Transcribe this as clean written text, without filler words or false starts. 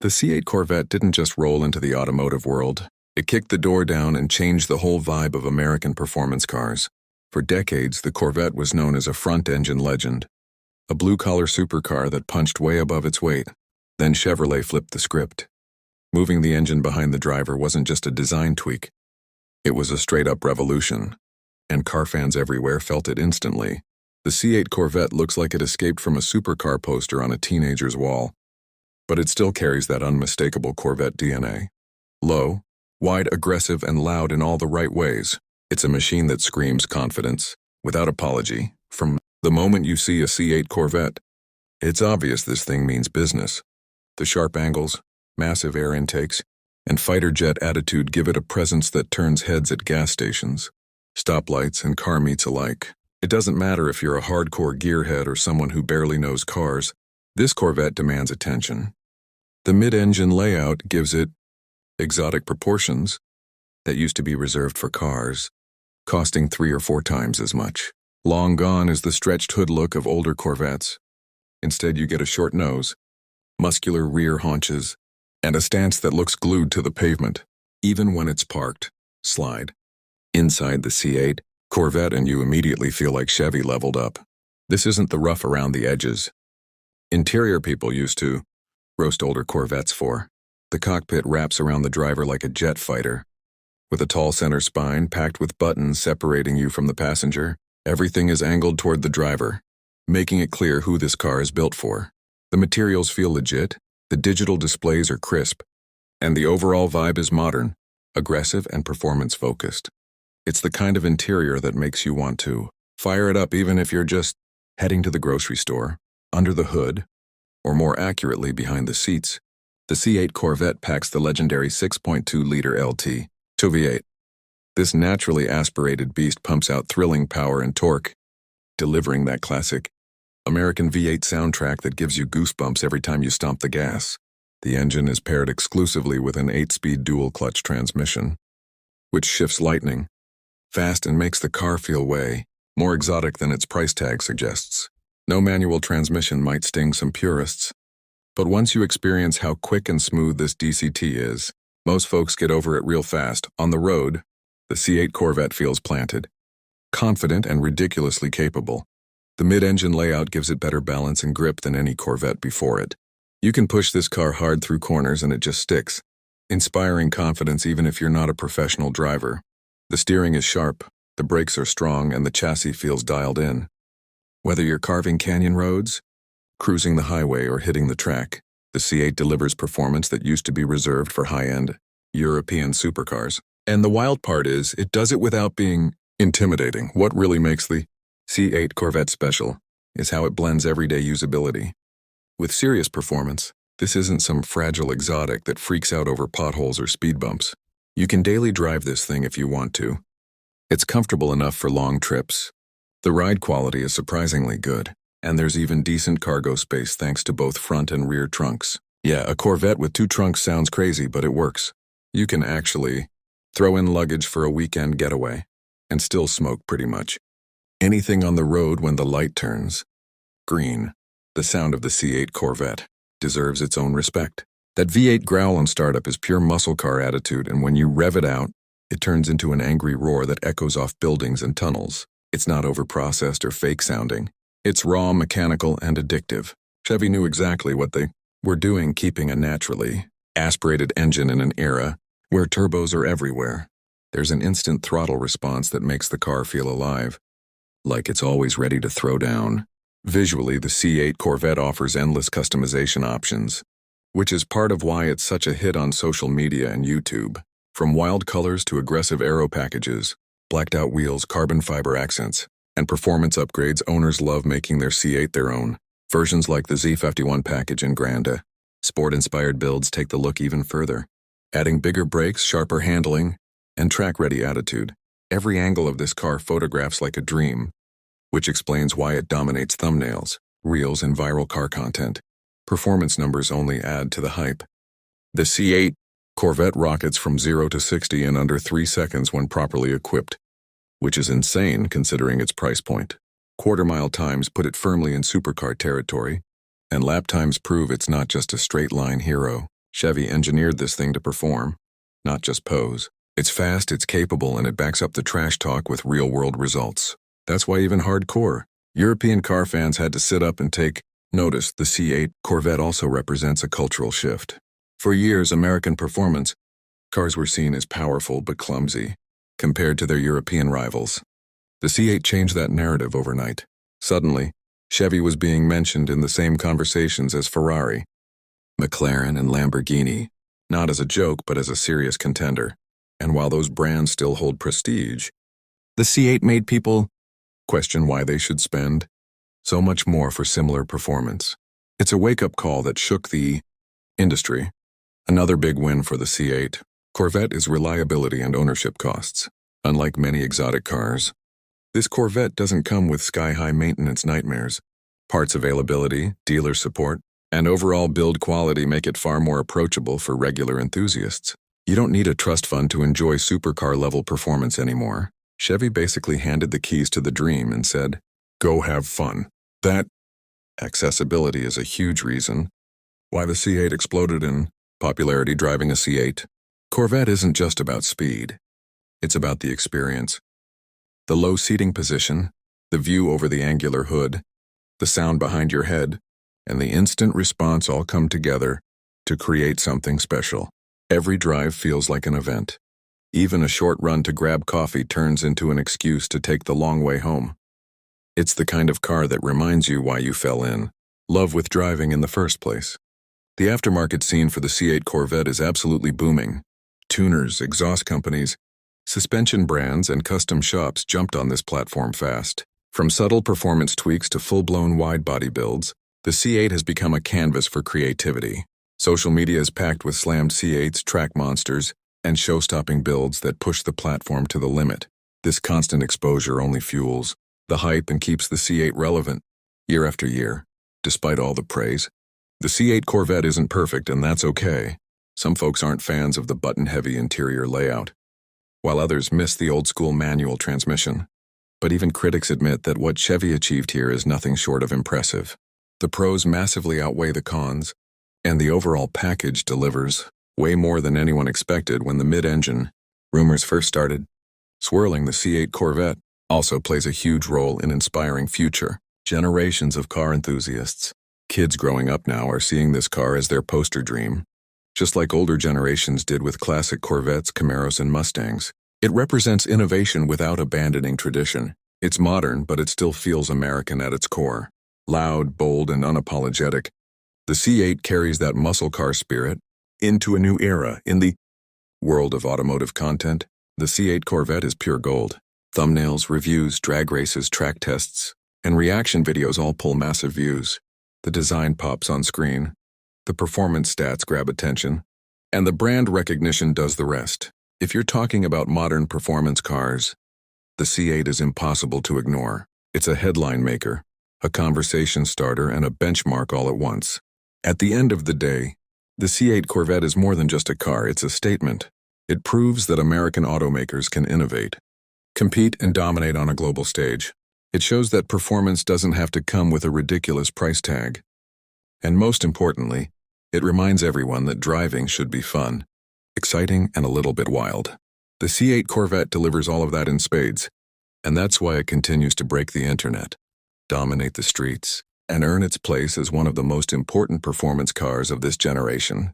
The C8 Corvette didn't just roll into the automotive world. It kicked the door down and changed the whole vibe of American performance cars. For decades, the Corvette was known as a front-engine legend, a blue-collar supercar that punched way above its weight. Then Chevrolet flipped the script. Moving the engine behind the driver wasn't just a design tweak. It was a straight-up revolution, and car fans everywhere felt it instantly. The C8 Corvette looks like it escaped from a supercar poster on a teenager's wall, but it still carries that unmistakable Corvette DNA. Low, wide, aggressive, and loud in all the right ways. It's a machine that screams confidence, without apology. From the moment you see a C8 Corvette, it's obvious this thing means business. The sharp angles, massive air intakes, and fighter jet attitude give it a presence that turns heads at gas stations, stoplights, and car meets alike. It doesn't matter if you're a hardcore gearhead or someone who barely knows cars, this Corvette demands attention. The mid-engine layout gives it exotic proportions that used to be reserved for cars, costing 3 or 4 times as much. Long gone is the stretched hood look of older Corvettes. Instead, you get a short nose, muscular rear haunches, and a stance that looks glued to the pavement, even when it's parked. Slide inside the C8 Corvette and you immediately feel like Chevy leveled up. This isn't the rough around the edges interior people used to roast older Corvettes for. The cockpit wraps around the driver like a jet fighter. With a tall center spine packed with buttons separating you from the passenger, everything is angled toward the driver, making it clear who this car is built for. The materials feel legit, the digital displays are crisp, and the overall vibe is modern, aggressive, and performance-focused. It's the kind of interior that makes you want to fire it up even if you're just heading to the grocery store. Under the hood, or more accurately behind the seats, the C8 Corvette packs the legendary 6.2-liter LT2 V8. This naturally aspirated beast pumps out thrilling power and torque, delivering that classic American V8 soundtrack that gives you goosebumps every time you stomp the gas. The engine is paired exclusively with an 8-speed dual-clutch transmission, which shifts lightning fast and makes the car feel way more exotic than its price tag suggests. No manual transmission might sting some purists, but once you experience how quick and smooth this DCT is, most folks get over it real fast. On the road, the C8 Corvette feels planted, confident, and ridiculously capable. The mid-engine layout gives it better balance and grip than any Corvette before it. You can push this car hard through corners and it just sticks, inspiring confidence even if you're not a professional driver. The steering is sharp, the brakes are strong, and the chassis feels dialed in. Whether you're carving canyon roads, cruising the highway, or hitting the track, the C8 delivers performance that used to be reserved for high-end European supercars. And the wild part is, it does it without being intimidating. What really makes the C8 Corvette special is how it blends everyday usability with serious performance. This isn't some fragile exotic that freaks out over potholes or speed bumps. You can daily drive this thing if you want to. It's comfortable enough for long trips. The ride quality is surprisingly good, and there's even decent cargo space thanks to both front and rear trunks. Yeah, a Corvette with 2 trunks sounds crazy, but it works. You can actually throw in luggage for a weekend getaway and still smoke pretty much anything on the road when the light turns green. The sound of the C8 Corvette deserves its own respect. That V8 growl on startup is pure muscle car attitude, and when you rev it out, it turns into an angry roar that echoes off buildings and tunnels. It's not overprocessed or fake sounding. It's raw, mechanical, and addictive. Chevy knew exactly what they were doing, keeping a naturally aspirated engine in an era where turbos are everywhere. There's an instant throttle response that makes the car feel alive, like it's always ready to throw down. Visually, the C8 Corvette offers endless customization options, which is part of why it's such a hit on social media and YouTube. From wild colors to aggressive aero packages, blacked-out wheels, carbon fiber accents, and performance upgrades, owners love making their C8 their own. Versions like the Z51 package and Granda sport-inspired builds take the look even further, adding bigger brakes, sharper handling, and track-ready attitude. Every angle of this car photographs like a dream, which explains why it dominates thumbnails, reels, and viral car content. Performance numbers only add to the hype. The C8 Corvette rockets from 0 to 60 in under 3 seconds when properly equipped, which is insane considering its price point. Quarter-mile times put it firmly in supercar territory, and lap times prove it's not just a straight-line hero. Chevy engineered this thing to perform, not just pose. It's fast, it's capable, and it backs up the trash talk with real-world results. That's why even hardcore European car fans had to sit up and take notice. The C8 Corvette also represents a cultural shift. For years, American performance cars were seen as powerful but clumsy compared to their European rivals. The C8 changed that narrative overnight. Suddenly, Chevy was being mentioned in the same conversations as Ferrari, McLaren, and Lamborghini, not as a joke but as a serious contender. And while those brands still hold prestige, the C8 made people question why they should spend so much more for similar performance. It's a wake-up call that shook the industry. Another big win for the C8 Corvette is reliability and ownership costs. Unlike many exotic cars, this Corvette doesn't come with sky-high maintenance nightmares. Parts availability, dealer support, and overall build quality make it far more approachable for regular enthusiasts. You don't need a trust fund to enjoy supercar-level performance anymore. Chevy basically handed the keys to the dream and said, "Go have fun." That accessibility is a huge reason why the C8 exploded in popularity. Driving a C8 Corvette isn't just about speed. It's about the experience. The low seating position, the view over the angular hood, the sound behind your head, and the instant response all come together to create something special. Every drive feels like an event. Even a short run to grab coffee turns into an excuse to take the long way home. It's the kind of car that reminds you why you fell in love with driving in the first place. The aftermarket scene for the C8 Corvette is absolutely booming. Tuners, exhaust companies, suspension brands, and custom shops jumped on this platform fast. From subtle performance tweaks to full-blown wide-body builds, the C8 has become a canvas for creativity. Social media is packed with slammed C8s, track monsters, and show-stopping builds that push the platform to the limit. This constant exposure only fuels the hype and keeps the C8 relevant year after year. Despite all the praise, the C8 Corvette isn't perfect, and that's okay. Some folks aren't fans of the button-heavy interior layout, while others miss the old-school manual transmission. But even critics admit that what Chevy achieved here is nothing short of impressive. The pros massively outweigh the cons, and the overall package delivers way more than anyone expected when the mid-engine rumors first started. Swirling, the C8 Corvette also plays a huge role in inspiring future generations of car enthusiasts. Kids growing up now are seeing this car as their poster dream, just like older generations did with classic Corvettes, Camaros, and Mustangs. It represents innovation without abandoning tradition. It's modern, but it still feels American at its core. Loud, bold, and unapologetic, the C8 carries that muscle car spirit into a new era. In the world of automotive content, the C8 Corvette is pure gold. Thumbnails, reviews, drag races, track tests, and reaction videos all pull massive views. The design pops on screen, the performance stats grab attention, and the brand recognition does the rest. If you're talking about modern performance cars, the C8 is impossible to ignore. It's a headline maker, a conversation starter, and a benchmark all at once. At the end of the day, the C8 Corvette is more than just a car, it's a statement. It proves that American automakers can innovate, compete, and dominate on a global stage. It shows that performance doesn't have to come with a ridiculous price tag. And most importantly, it reminds everyone that driving should be fun, exciting, and a little bit wild. The C8 Corvette delivers all of that in spades, and that's why it continues to break the internet, dominate the streets, and earn its place as one of the most important performance cars of this generation.